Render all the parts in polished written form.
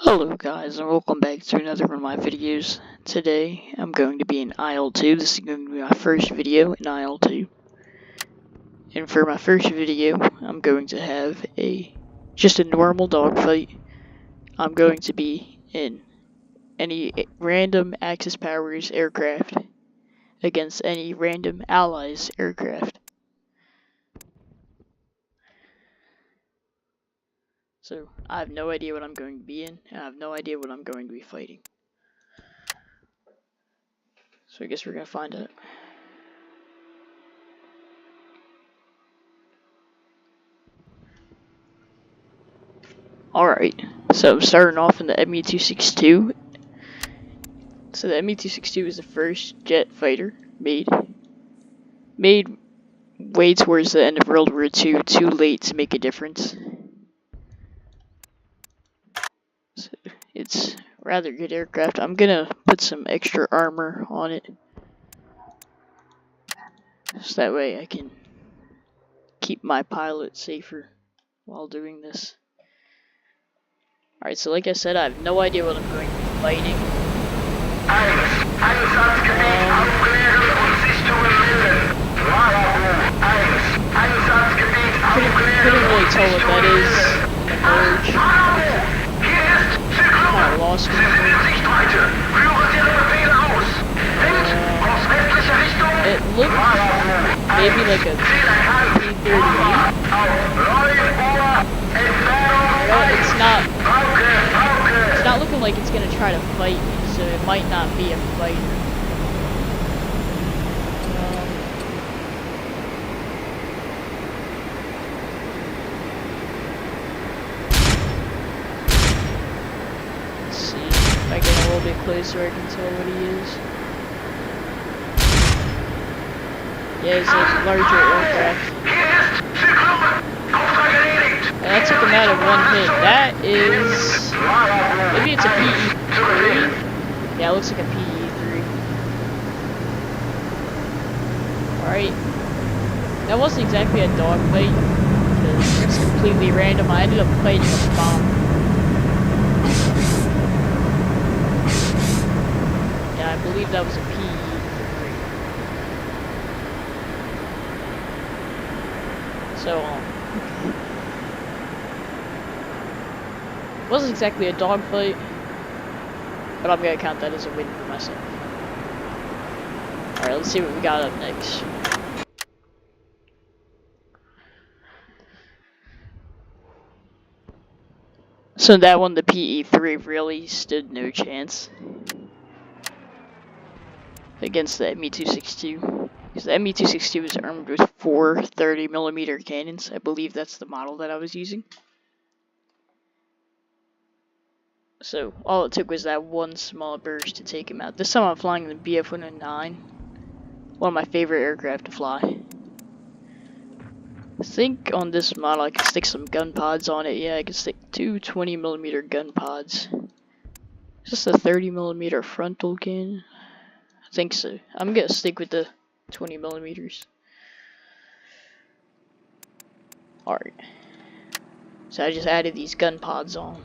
Hello guys, and welcome back to another one of my videos. Today I'm going to be in IL-2. This is going to be my first video in IL-2. And for my first video, I'm going to have just a normal dogfight. I'm going to be in any random Axis Powers aircraft against any random Allies aircraft. So I have no idea what I'm going to be in, and I have no idea what I'm going to be fighting. So I guess we're going to find out. Alright, so starting off in the Me-262. So the Me-262 is the first jet fighter made way towards the end of World War II, too late to make a difference. So it's rather good aircraft. I'm gonna put some extra armor on it, so that way I can keep my pilot safer while doing this. Alright, so like I said, I have no idea what I'm going to be fighting. Couldn't really tell what that is. Emerge. Kind of lost me. It looked maybe like a P-38. It's not looking like it's gonna try to fight me, so it might not be a fighter. Let's see if I get a little bit closer, I can tell what he is. Yeah, it's a larger aircraft. And that took him out of one hit. That is... maybe it's a PE-3? Yeah, it looks like a PE-3. Alright. That wasn't exactly a dogfight, because it's completely random. I ended up fighting a bomb. Yeah, I believe that was a PE-3. So, it wasn't exactly a dogfight, but I'm gonna count that as a win for myself. Alright, let's see what we got up next. So that one, the PE-3, really stood no chance against the Me-262. Because the Me-262 was armed with 4 30mm cannons. I believe that's the model that I was using. So all it took was that one small burst to take him out. This time I'm flying the BF-109, one of my favorite aircraft to fly. I think on this model I can stick some gun pods on it. Yeah, I can stick 2 20mm gun pods. Just a 30mm frontal cannon. I think so. I'm gonna stick with the 20mm. Alright. So I just added these gun pods on.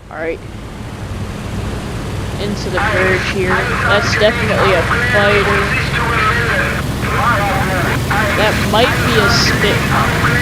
Alright. Into the verge here. That's definitely a fighter. That might be a Spitfire.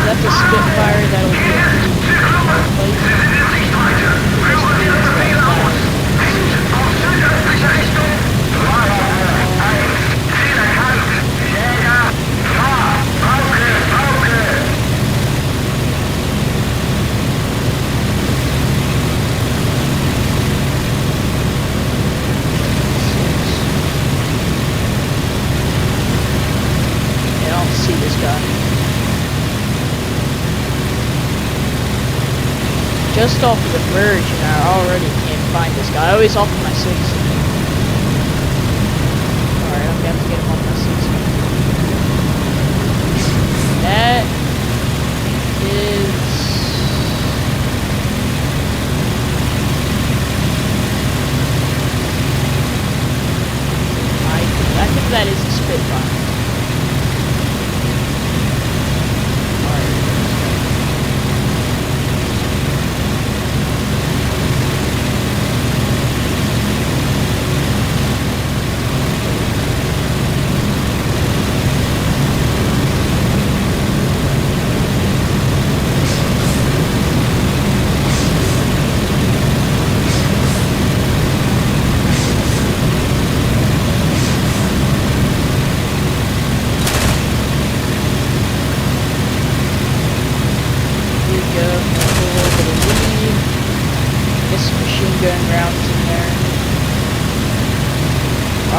That's a Spitfire that'll be a fight. Just off of the verge, and I already can't find this guy. I always off of my 6. Alright, I'm gonna have to get him off my 6. That is... I think that is a Spitfire.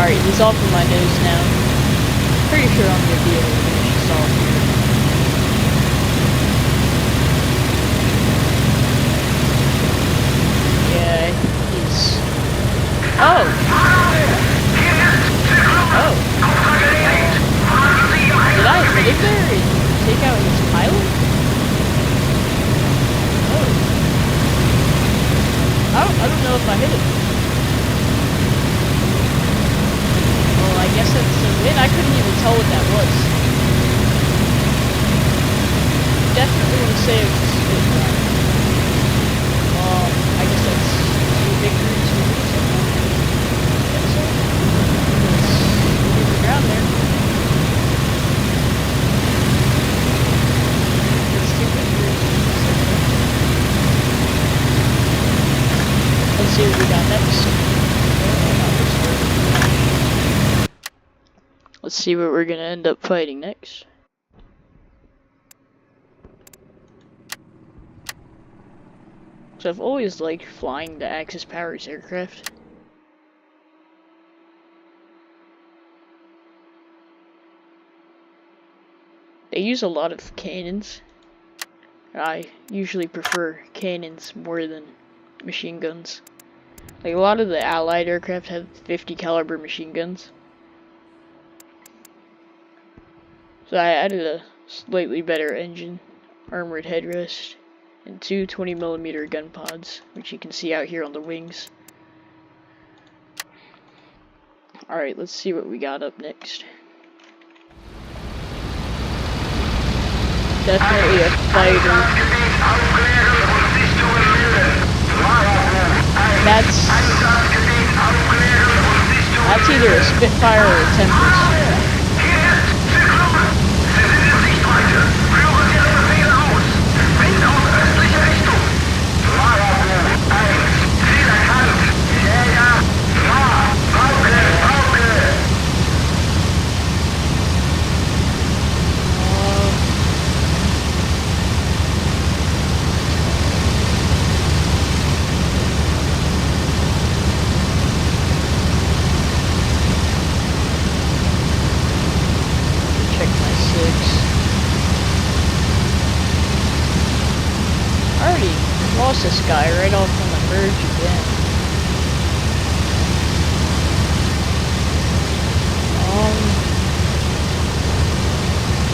Alright, he's off of my nose now. Pretty sure I'm gonna be able to finish this off here. Yeah, he's... Oh! Oh! Did I hit him there and take out his pilot? Oh. I don't know if I hit him. Well, I guess that's a win. I couldn't even tell what that was. Definitely want to say it was a win. I guess that's two victories for me so far. I guess so. Let's hit the ground there. That's two victories for me so far. Let's see what we got next. Let's see what we're gonna end up fighting next. So I've always liked flying the Axis Powers aircraft. They use a lot of cannons. I usually prefer cannons more than machine guns. Like a lot of the Allied aircraft have 50 caliber machine guns. So I added a slightly better engine, armored headrest, and two 20mm gun pods, which you can see out here on the wings. Alright, let's see what we got up next. Definitely a fighter. That's either a Spitfire or a Tempest. Lost this guy right off on the verge again.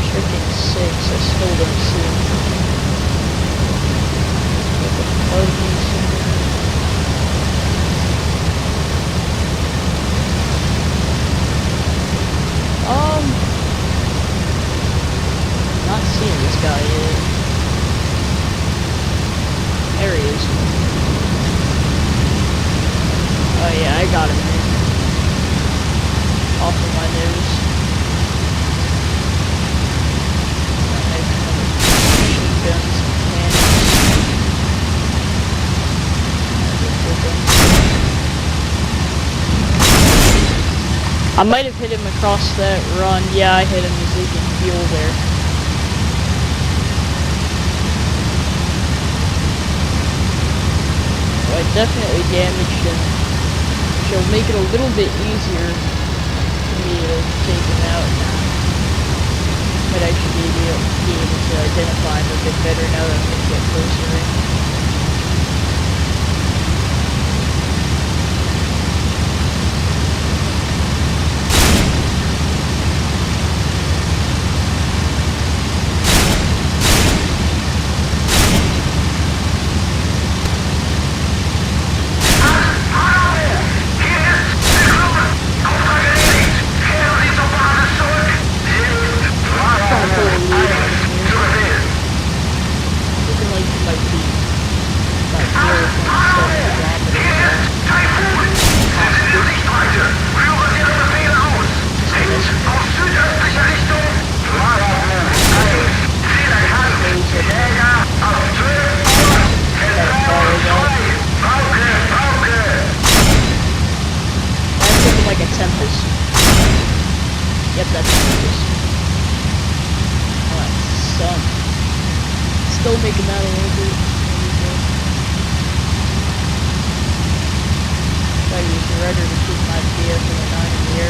Freaking 6, I still don't see him. Not seeing this guy yet. There he is. Oh yeah, I got him here. Off of my nose. Machine guns, cannons. I might have hit him across that run. Yeah, I hit him. He's leaking fuel there. I definitely damaged him, which will make it a little bit easier for me to take him out now. But I should be able to identify him a bit better now that I'm going to get closer. Yep, that's Tempest. Alright, son. Still making that a little bit. Try to use the rudder to keep my VF in the 9 in the air.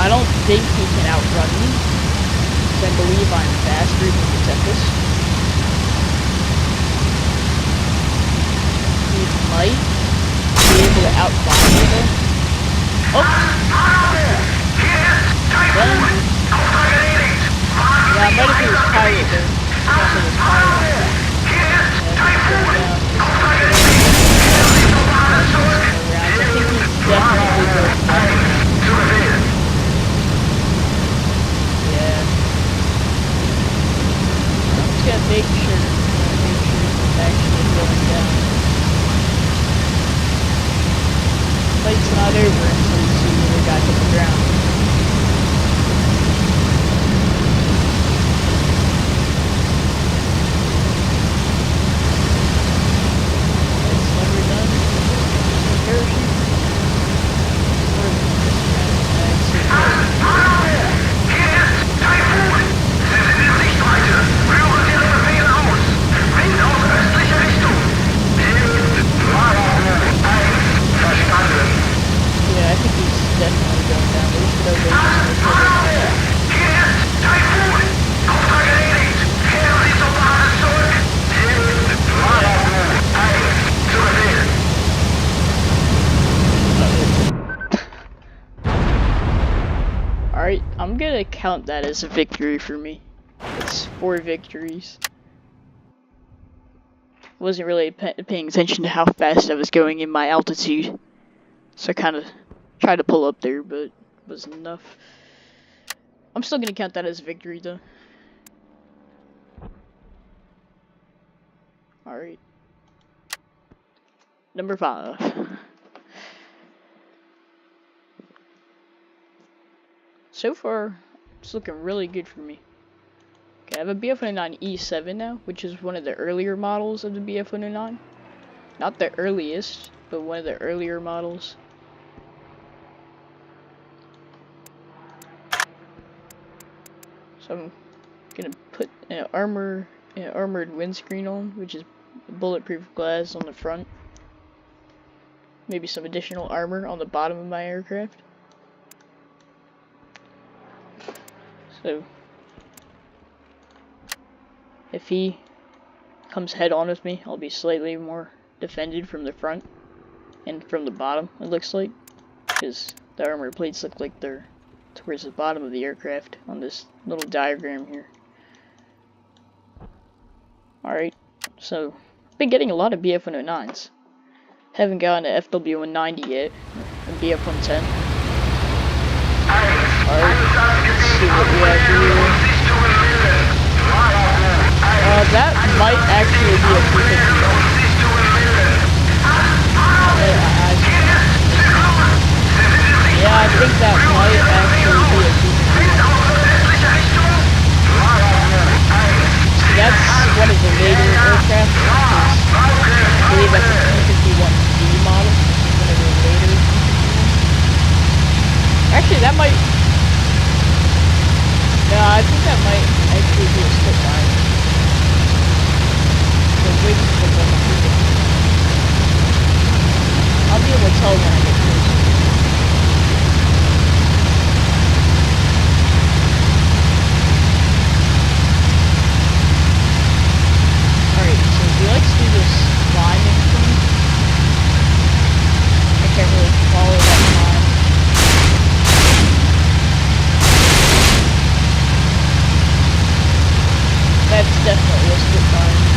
I don't think he can outrun me, because I believe I'm faster than the Tempest. He might be able to outfly me though. Oh! Well, yeah, I might have been his pilot though. I think his pilot. Yeah, he's going down. I think he's definitely going down. Yeah. I'm just gonna make sure he's actually going down. Fight's not over until you see the other guy hit the ground. It's never done. Parachute. Yeah, I think he's definitely going down. We should have Alright, I'm gonna count that as a victory for me. It's 4 victories. Wasn't really paying attention to how fast I was going in my altitude. So I kind of tried to pull up there, but it wasn't enough. I'm still gonna count that as a victory though. Alright. Number 5. So far, it's looking really good for me. Okay, I have a BF-109 E7 now, which is one of the earlier models of the BF-109. Not the earliest, but one of the earlier models. So I'm gonna put an armored windscreen on, which is bulletproof glass on the front. Maybe some additional armor on the bottom of my aircraft. So if he comes head on with me, I'll be slightly more defended from the front and from the bottom, it looks like, because the armor plates look like they're towards the bottom of the aircraft on this little diagram here. Alright, so I've been getting a lot of BF-109s. Haven't gotten an FW-190 yet, and BF-110. Alright, let's see what we have here. That might actually be a 350. Yeah, I think that might actually be a 350. So that's one of the later aircraft. I believe that's a 351D model. One of the later 351s. Actually, that might... No, I think that might actually be a Spitfire. The wings look like a 350. I'll be able to tell when I get closer. Alright, so he likes to do this climbing thing. I can't really follow that climb. That's definitely a Spitfire.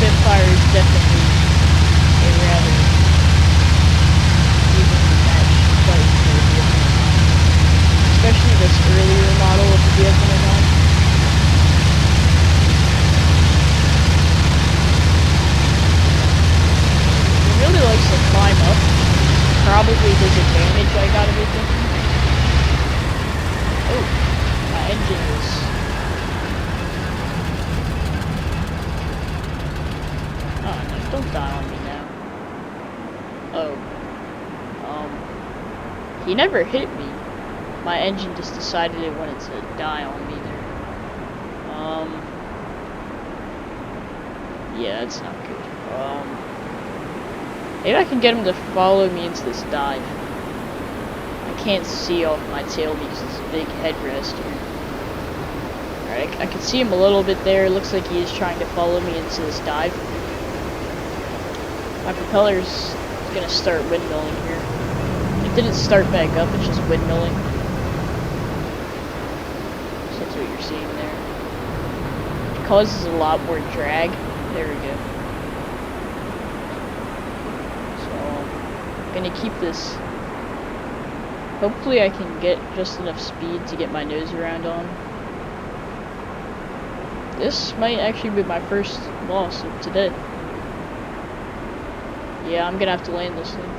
Spitfire is definitely a rather even probably disadvantage I got everything. Oh, my engine is... Oh, no, don't die on me now. Oh. He never hit me. My engine just decided it wanted to die on me there. Yeah, that's not good. Maybe I can get him to follow me into this dive. I can't see off my tail because it's a big headrest here. Alright, I can see him a little bit there. It looks like he is trying to follow me into this dive. My propeller's gonna start windmilling here. It didn't start back up, it's just windmilling. So that's what you're seeing there. It causes a lot more drag. There we go. So, I'm gonna keep this. Hopefully I can get just enough speed to get my nose around on. This might actually be my first loss of today. Yeah, I'm gonna have to land this thing.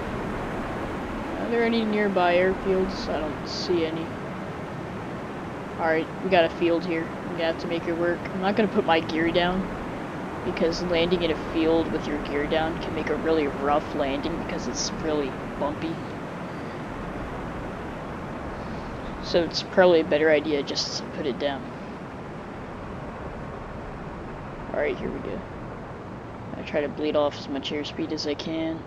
Are there any nearby airfields? I don't see any. Alright, we got a field here. I'm gonna have to make it work. I'm not gonna put my gear down, because landing in a field with your gear down can make a really rough landing because it's really bumpy. So it's probably a better idea just to put it down. Alright, here we go. I try to bleed off as much airspeed as I can.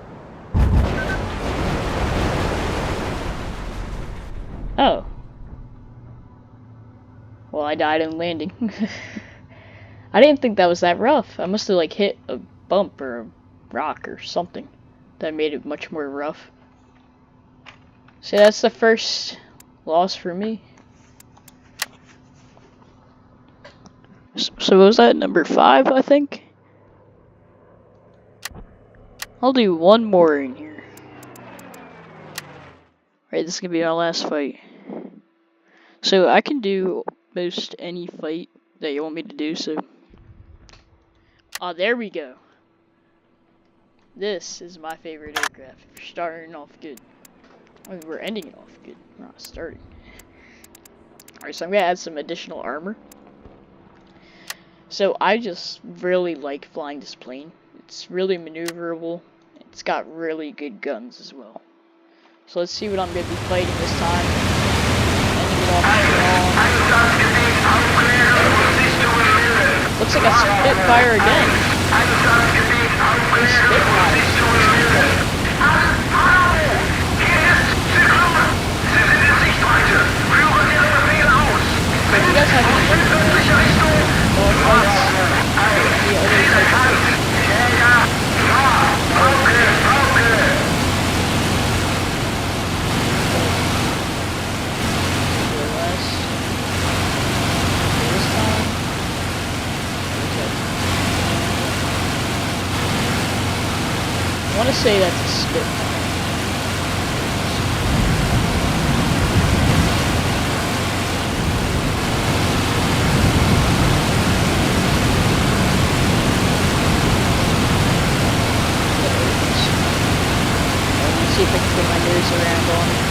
Oh. Well, I died in landing. I didn't think that was that rough. I must have like hit a bump or a rock or something that made it much more rough. So that's the first loss for me. So what was that, number 5, I think? I'll do one more in here. Right, this is gonna be our last fight. So I can do most any fight that you want me to do, so... Oh, there we go. This is my favorite aircraft. We're starting off good. I mean, we're ending it off good. We're not starting. Alright, so I'm gonna add some additional armor. So I just really like flying this plane. It's really maneuverable. It's got really good guns as well. So let's see what I'm gonna be fighting this time. Looks like a Spitfire again. Spitfire. So if you guys have any information, Dogfights, the other type of I want to say that's a Spitfire. Let's see if I can get my nose around on it.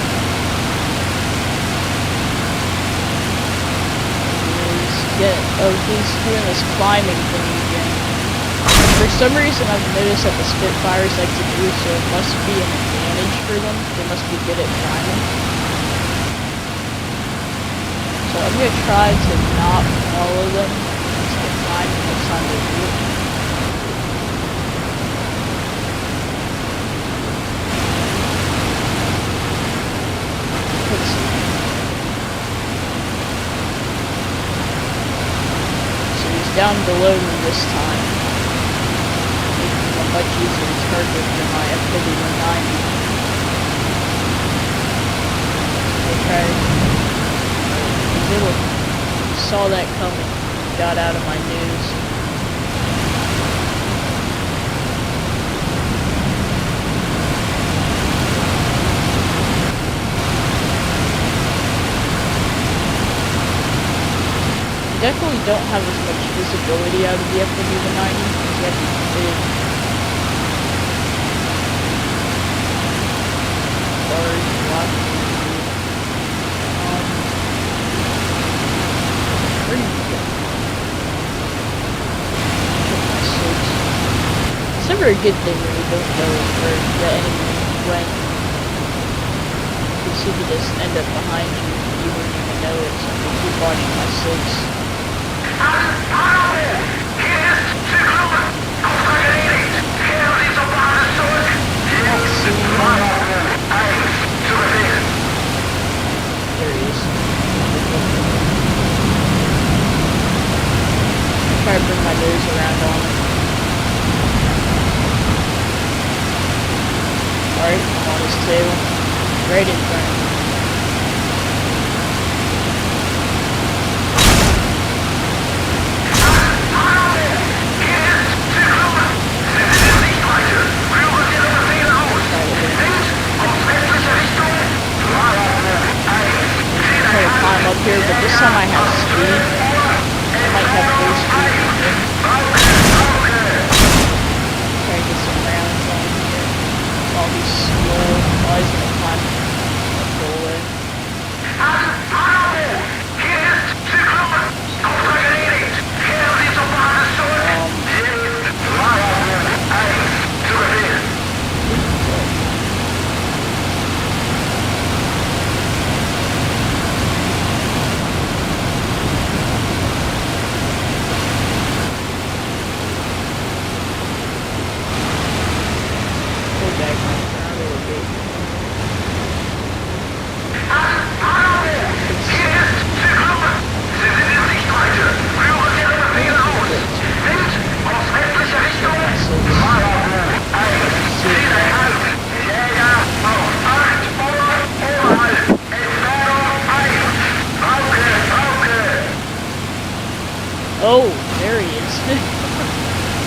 Oh, he's doing this climbing thing again. For some reason, I've noticed that the Spitfires like to do, so it must be an advantage for them. They must be good at climbing. So I'm going to try to not follow them to the climb next time they do it. So he's down below me this time. Much easier to target than my WWII. Saw that coming, got out of my nose. You definitely don't have as much visibility out of the WWII because you have to be big. never a good thing when you don't know where the enemy went. Because he could just end up behind you, you wouldn't even know it, so I'm gonna keep watching my 6. There he is. Try to bring my nose around on him. Alright, I'm on his tail. Right in front of me. Climb up here, but this time I have speed. I might have full speed with him. Try to get some rounds on here while he's slow. Oh, he's gonna climb up the way. Oh, there he is.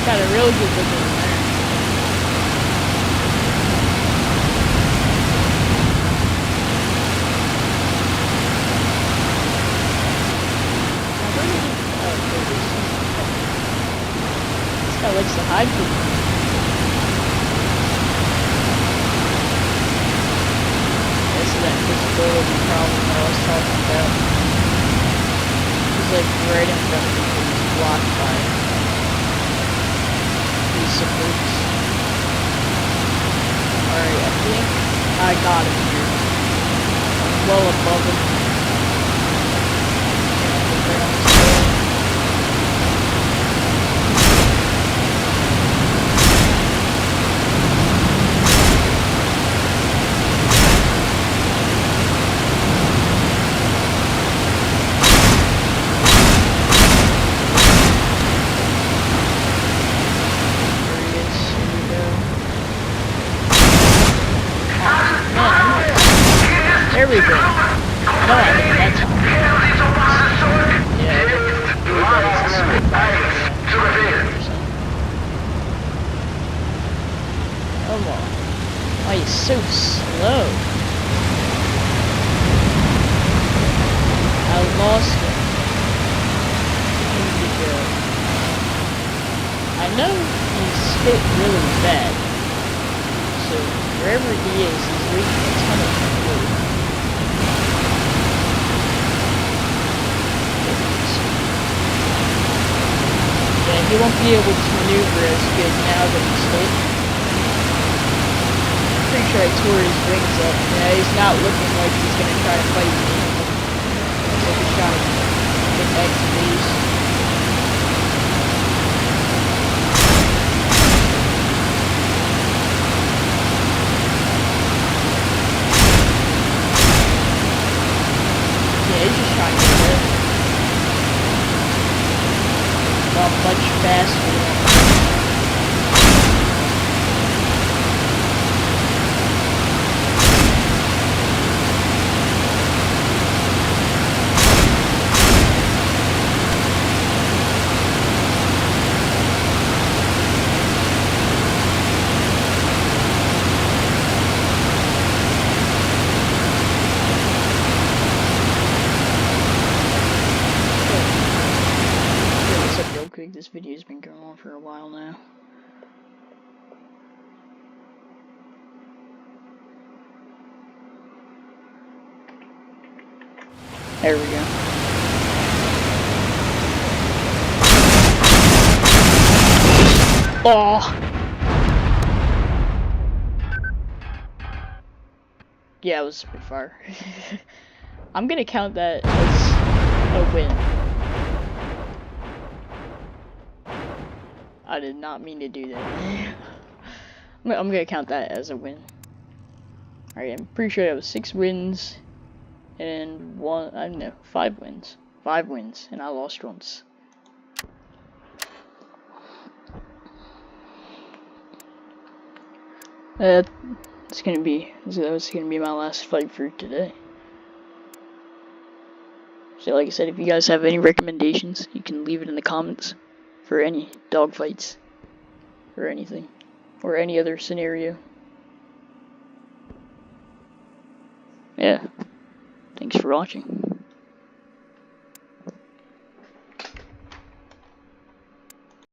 Got a real good look in there. This guy likes to hide from me. This is that visibility problem that I was talking about. He's like right in front of me. Blocked by these supports. Alright, I think I got him here. I'm well above him. There we go. No, I think that's all. Yeah, come on. Why are you so slow? I lost him. Where did he go? I know he's hit really bad. So wherever he is, he's leaking a ton of food. Yeah, he won't be able to maneuver as good now that he's hit. Pretty sure I tore his wings up. Yeah, he's not looking like he's gonna try to fight me. Let's take a shot at the X of these. Yeah, he's just trying to get it. Much faster. This video's been going on for a while now. There we go. Oh! Yeah, it was Spitfire. I'm gonna count that as a win. I did not mean to do that. I'm gonna count that as a win. Alright, I'm pretty sure that was 6 wins and 5 wins. 5 wins, and I lost once. That was gonna be my last fight for today. So like I said, if you guys have any recommendations, you can leave it in the comments for any dog fights or anything, or any other scenario. Yeah, thanks for watching.